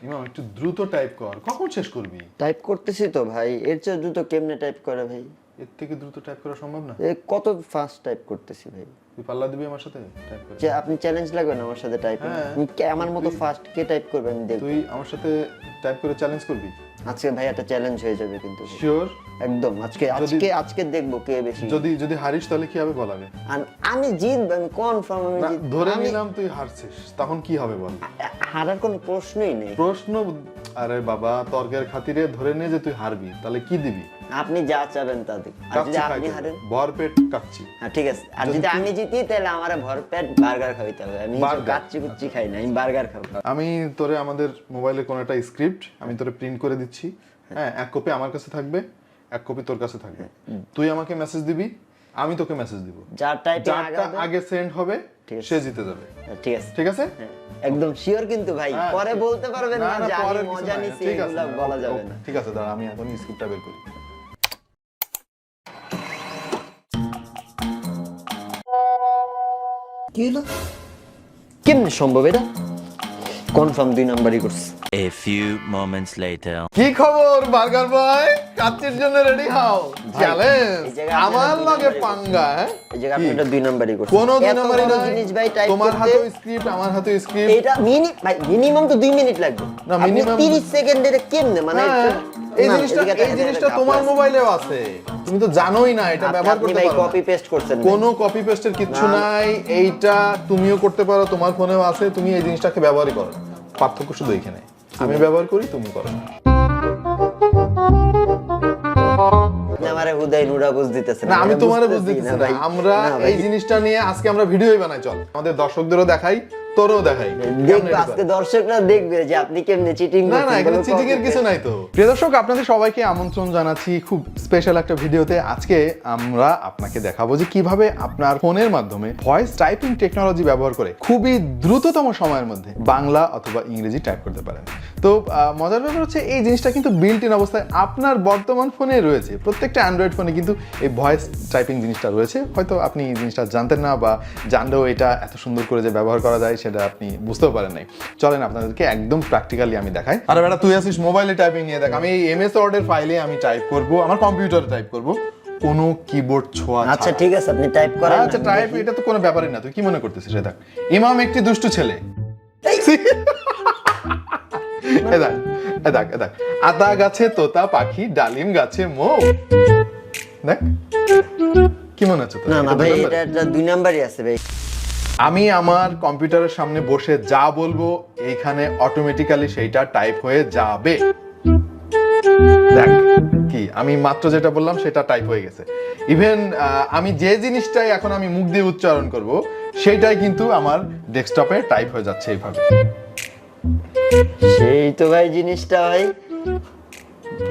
ইমাম একটু দ্রুত টাইপ কর, কখন শেষ করবি? টাইপ করতেছি তো ভাই, এর চেয়ে দ্রুত কেমনে টাইপ করে ভাই? এর থেকে দ্রুত টাইপ করা সম্ভব না। কত ফাস্ট টাইপ করতেছি ভাই। তুই পাল্লা দিবি আমার সাথে টাইপ করে? যে আপনি চ্যালেঞ্জ লাগবেন আমার সাথে টাইপিং? আমার মতো ফাস্ট কে টাইপ করবে আমি দেখব। তুই আমার সাথে টাইপ করে চ্যালেঞ্জ করবি? আজকে ভাই একটা চ্যালেঞ্জ হয়ে যাবে কিন্তু। শিওর? একদম। আজকে দেখব কে বেশি। যদি হারিস তাহলে কি হবে বল আগে। আমি জিতব, আমি কনফার্ম আমি জিতব। ধরে নিলাম তুই হারছিস, তখন কি হবে বল? হারার কোনো প্রশ্নই নেই। প্রশ্ন? আরে বাবা, তর্কের খাতিরে ধরে নে যে তুই হারবি, তাহলে কি দিবি? আপনি যা চাবেন তা দিন। আর যদি আপনি হারেন? ভরপেট কাচ্চি। হ্যাঁ ঠিক আছে। আর যদি আমি জিতি তাহলে আমারে ভরপেট বার্গার খাইতে হবে। আমি কাচ্চি কুচ্চি খাই না, আমি বার্গার খাবো। আমি তোরে আমাদের মোবাইলে কোন একটা স্ক্রিপ্ট আমি তোরে প্রিন্ট করে দিচ্ছি। হ্যাঁ, এক কপি আমার কাছে থাকবে, এক কপি তোর কাছে থাকবে। তুই আমাকে মেসেজ দিবি, আমি তোকে মেসেজ দিব। যারটা আগে সেন্ড হবে সে জিতে যাবে। ঠিক আছে? ঠিক আছে? একদম শিওর কিন্তু ভাই। পরে বলতে পারবেন না যে আমি মজা নিছি, এগুলা বলা যাবে না। ঠিক আছে, দাঁড়া আমি এখন স্ক্রিপ্টটা বের করি। কি হলো? কেমনে সম্ভব এটা? কনফার্ম 2 নাম্বারই করছে। A few moments later. কি খবর বার্গার বয়? কাচ্চির জন্য রেডি হও। চ্যালেঞ্জ আমার লগে পাঙ্গা। এই জায়গা আপনি এটা 2 নাম্বারই করছেন। কোন 2 নাম্বারই না জিনিস ভাই টাইপ করতে। তোমার হাতে স্ক্রিপ্ট, আমার হাতে স্ক্রিপ্ট। এটা ভাই মিনিমাম তো 2 মিনিট লাগবে। না মিনিমাম 30 সেকেন্ডের কেমনে মানে? এই জিনিসটা তোমার মোবাইলেও আছে, তুমি তো জানোই না এটা ব্যবহার করতে পারো। আপনি ভাই কপি পেস্ট করছেন? কোনো কপি পেস্টের কিচ্ছু নাই। এইটা তুমিও করতে পারো, তোমার ফোনেও আছে, তুমি এই জিনিসটাকে ব্যবহারই করো। পার্থক্য শুধু এইখানে, আমি ব্যবহার করি, তুমি করো না। আমারে হুদাই নুরা বুঝ দিতেছেন না, আমি তোমারে বুঝ দিতেছি না। আমরা এই জিনিসটা নিয়ে আজকে আমরা ভিডিওই বানাই। চল আমাদের দর্শকদেরও দেখাই, তোরও দেখাই। দেখবে আজকে দর্শকরা দেখবে যে আপনি কেমনে চিটিং করছেন। না এখানে চিটিং এর কিছু নাই তো। প্রিয় দর্শক, আপনাদের সবাইকে আমন্ত্রণ জানাচ্ছি খুব স্পেশাল একটা ভিডিওতে। আজকে আমরা আপনাকে দেখাবো যে কিভাবে আপনার ফোনের মাধ্যমে ভয়েস টাইপিং টেকনোলজি ব্যবহার করে খুবই দ্রুততম সময়ের মধ্যে বাংলা অথবা ইংরেজি টাইপ করতে পারেন। তো মজার ব্যাপার হচ্ছে এই জিনিসটা কিন্তু বিল্ট ইন অবস্থায় আপনার বর্তমান ফোনে রয়েছে। প্রত্যেকটা অ্যান্ড্রয়েড ফোনে কিন্তু এই ভয়েস টাইপিং জিনিসটা রয়েছে। হয়তো আপনি এই জিনিসটা জানতেন না, বা জানলেও এটা এত সুন্দর করে যে ব্যবহার করা যায় সেটা আপনি বুঝতেও পারেন নাই। চলেন আপনাদেরকে একদম প্র্যাকটিক্যালি আমি দেখাই। আরে বেটা, তুই আসিস মোবাইলে টাইপিং নিয়ে দেখ। আমি এই এমএস ওয়ার্ডের ফাইলে আমি টাইপ করব, আমার কম্পিউটারে টাইপ করব, কোনো কিবোর্ড ছোঁয়া। আচ্ছা ঠিক আছে, আপনি টাইপ করেন। আচ্ছা টাইপ, এটা তো কোনো ব্যাপারই না। তুই কি মনে করতেছিস? দেখ, ইমাম একটি দুষ্টু ছেলে। দেখ আতা গাছে তোতা পাখি, ডালিম গাছে মৌ। দেখ কি মনে হচ্ছে? না ভাই, এটা 2 নাম্বারই আছে ভাই। আমি আমার কম্পিউটারের সামনে বসে যা বলবো এইখানে অটোমেটিক্যালি সেইটা টাইপ হয়ে যাবে। দেখ কি, আমি মাত্র যেটা বললাম সেটা টাইপ হয়ে গেছে। ইভেন আমি যে জিনিসটাই এখন আমি মুখ দিয়ে উচ্চারণ করব সেইটাই কিন্তু আমার ডেস্কটপে টাইপ হয়ে যাচ্ছে এইভাবে। সেই তো ভাই জিনিসটা ভাই।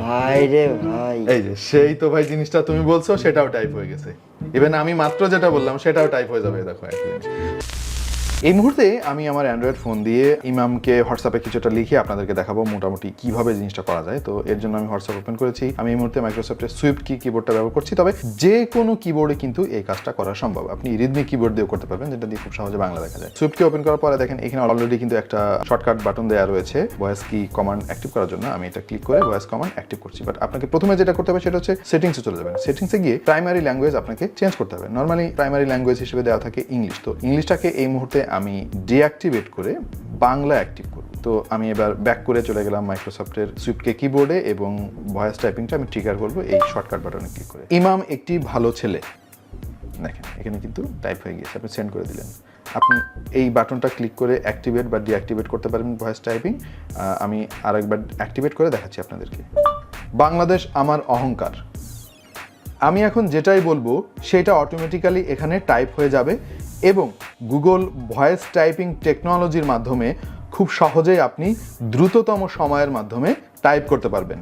ভাই রে ভাই, এই যে সেই তো ভাই জিনিসটা তুমি বলছো, সেটাও টাইপ হয়ে গেছে। ইভেন আমি মাত্র যেটা বললাম সেটাও টাইপ হয়ে যাবে। দেখো এই মুহূর্তে আমি আমার অ্যান্ড্রয়েড ফোন দিয়ে ইমামকে হোয়াটসঅ্যাপে কিছুটা লিখে আপনাদেরকে দেখাবো মোটামুটি কিভাবে জিনিসটা করা যায়। তো এর জন্য আমি হোয়াটসঅ্যাপ ওপেন করেছি। আমি এই মুহূর্তে মাইক্রোসফটের সুইফট কিবোর্ডটা ব্যবহার করছি। তবে যে কোনো কিবোর্ডে কিন্তু এই কাজটা করা সম্ভব। আপনি রিদমি কিবোর্ড দিয়েও করতে পারবেন, যেটা দিয়ে খুব সহজে বাংলা দেখা যায়। সুইফট কি ওপেন করার পরে দেখেন এখানে অলরেডি কিন্তু একটা শর্টকাট বাটন দেওয়া রয়েছে ভয়েস কি কমান্ড অ্যাক্টিভ করার জন্য। আমি এটা ক্লিক করে ভয়েস কমান্ড অ্যাক্টিভ করছি। বাট আপনাকে প্রথমে যেটা করতে হবে সেটা হচ্ছে সেটিংসে চলে যাবেন। সেটিংসে গিয়ে প্রাইমারি ল্যাঙ্গুয়েজ আপনাকে চেঞ্জ করতে হবে। নর্মালি প্রাইমারি ল্যাঙ্গুয়েজ হিসেবে দেওয়া থাকে ইংলিশ। তো ইংলিশটাকে এই মুহূর্তে আমি ডিঅ্যাক্টিভেট করে বাংলা অ্যাক্টিভ করব। তো আমি এবার ব্যাক করে চলে গেলাম মাইক্রোসফটের সুইফটকে কিবোর্ডে এবং ভয়েস টাইপিংটা আমি ট্রিগার করবো এই শর্টকাট বাটনে ক্লিক করে। ইমাম একটি ভালো ছেলে, দেখেন এখানে কিন্তু টাইপ হয়ে গিয়েছে। আপনি সেন্ড করে দিলেন। আপনি এই বাটনটা ক্লিক করে অ্যাক্টিভেট বা ডিঅ্যাক্টিভেট করতে পারবেন ভয়েস টাইপিং। আমি আরেকবার অ্যাক্টিভেট করে দেখাচ্ছি আপনাদেরকে। বাংলাদেশ আমার অহংকার। আমি এখন যেটাই বলবো সেটা অটোমেটিক্যালি এখানে টাইপ হয়ে যাবে এবং গুগল ভয়েস টাইপিং টেকনোলজির মাধ্যমে খুব সহজেই আপনি দ্রুততম সময়ের মাধ্যমে টাইপ করতে পারবেন।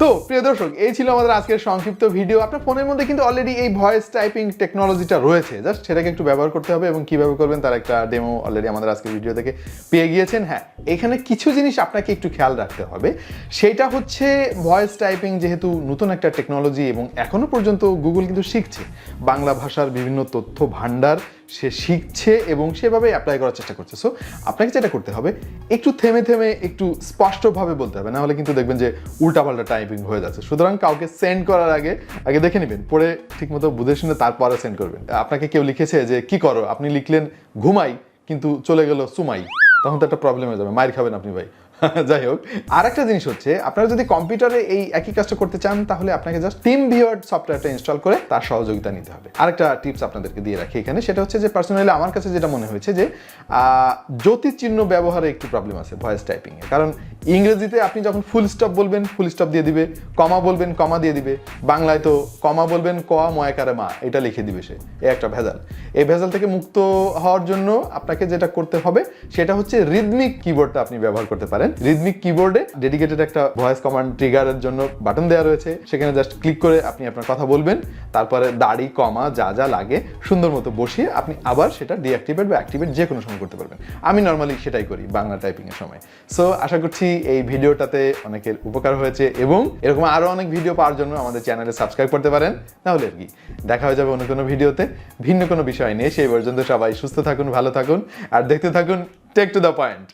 তো প্রিয় দর্শক, এই ছিল আমাদের আজকের সংক্ষিপ্ত ভিডিও। আপনার ফোনের মধ্যে কিন্তু অলরেডি এই ভয়েস টাইপিং টেকনোলজিটা রয়েছে, জাস্ট সেটাকে একটু ব্যবহার করতে হবে এবং কিভাবে করবেন তার একটা ডেমো অলরেডি আমাদের আজকের ভিডিও থেকে পেয়ে গিয়েছেন। হ্যাঁ, এখানে কিছু জিনিস আপনাকে একটু খেয়াল রাখতে হবে। সেটা হচ্ছে ভয়েস টাইপিং যেহেতু নতুন একটা টেকনোলজি এবং এখনো পর্যন্ত গুগল কিন্তু শিখছে বাংলা ভাষার বিভিন্ন তথ্য ভান্ডার সে শিখছে এবং সেভাবে অ্যাপ্লাই করার চেষ্টা করছে। সো আপনাকে যেটা করতে হবে একটু থেমে থেমে একটু স্পষ্টভাবে বলতে হবে, না হলে কিন্তু দেখবেন যে উল্টাপাল্টা টাইপিং হয়ে যাচ্ছে। সুতরাং কাউকে সেন্ড করার আগে দেখে নেবেন, পরে ঠিকমতো বুঝে শুনে তারপরে সেন্ড করবেন। আপনাকে কেউ লিখেছে যে কি করো, আপনি লিখলেন ঘুমাই কিন্তু চলে গেল সুমাই, তখন তো একটা প্রবলেম হয়ে যাবে, মাইর খাবেন আপনি ভাই। যাই হোক, আর একটা জিনিস হচ্ছে আপনারা যদি কম্পিউটারে এই একই কাজটা করতে চান তাহলে আপনাকে জাস্ট টিম ভিউয়ার সফটওয়্যারটা ইনস্টল করে তার সহযোগিতা নিতে হবে। আরেকটা টিপস আপনাদেরকে দিয়ে রাখি এখানে, সেটা হচ্ছে যে পার্সোনালি আমার কাছে যেটা মনে হয়েছে যে জ্যোতিচিহ্ন ব্যবহারে একটু প্রবলেম আছে ভয়েস টাইপিং এ। কারণ ইংরেজিতে আপনি যখন ফুল স্টপ বলবেন ফুল স্টপ দিয়ে দিবে, কমা বলবেন কমা দিয়ে দিবে, বাংলায় তো কমা বলবেন ক ময়াকারে মা এটা লিখে দিবে সে, এই একটা ভেজাল। এই ভেজাল থেকে মুক্ত হওয়ার জন্য আপনাকে যেটা করতে হবে সেটা হচ্ছে রিদমিক কিবোর্ডটা আপনি ব্যবহার করতে পারেন। রিদমিক কিবোর্ডে ডেডিকেটেড একটা ভয়েস কমান্ড ট্রিগারের জন্য বাটন দেওয়া রয়েছে, সেখানে জাস্ট ক্লিক করে আপনি আপনার কথা বলবেন, তারপরে দাড়ি কমা যা যা লাগে সুন্দর মতো বসিয়ে আপনি আবার সেটা ডিঅ্যাক্টিভেট বা অ্যাক্টিভেট যে কোনো সময় করতে পারবেন। আমি নর্মালি সেটাই করি বাংলা টাইপিং এর সময়। সো আশা করছি এই ভিডিওটাতে অনেকের উপকার হয়েছে এবং এরকম আরো অনেক ভিডিও পাওয়ার জন্য আমাদের চ্যানেলে সাবস্ক্রাইব করতে পারেন। তাহলে আর কি, দেখা হয়ে যাবে অন্য কোনো ভিডিওতে ভিন্ন কোনো বিষয় নিয়ে। সেই পর্যন্ত সবাই সুস্থ থাকুন, ভালো থাকুন আর দেখতে থাকুন টেক টু দ্য পয়েন্ট।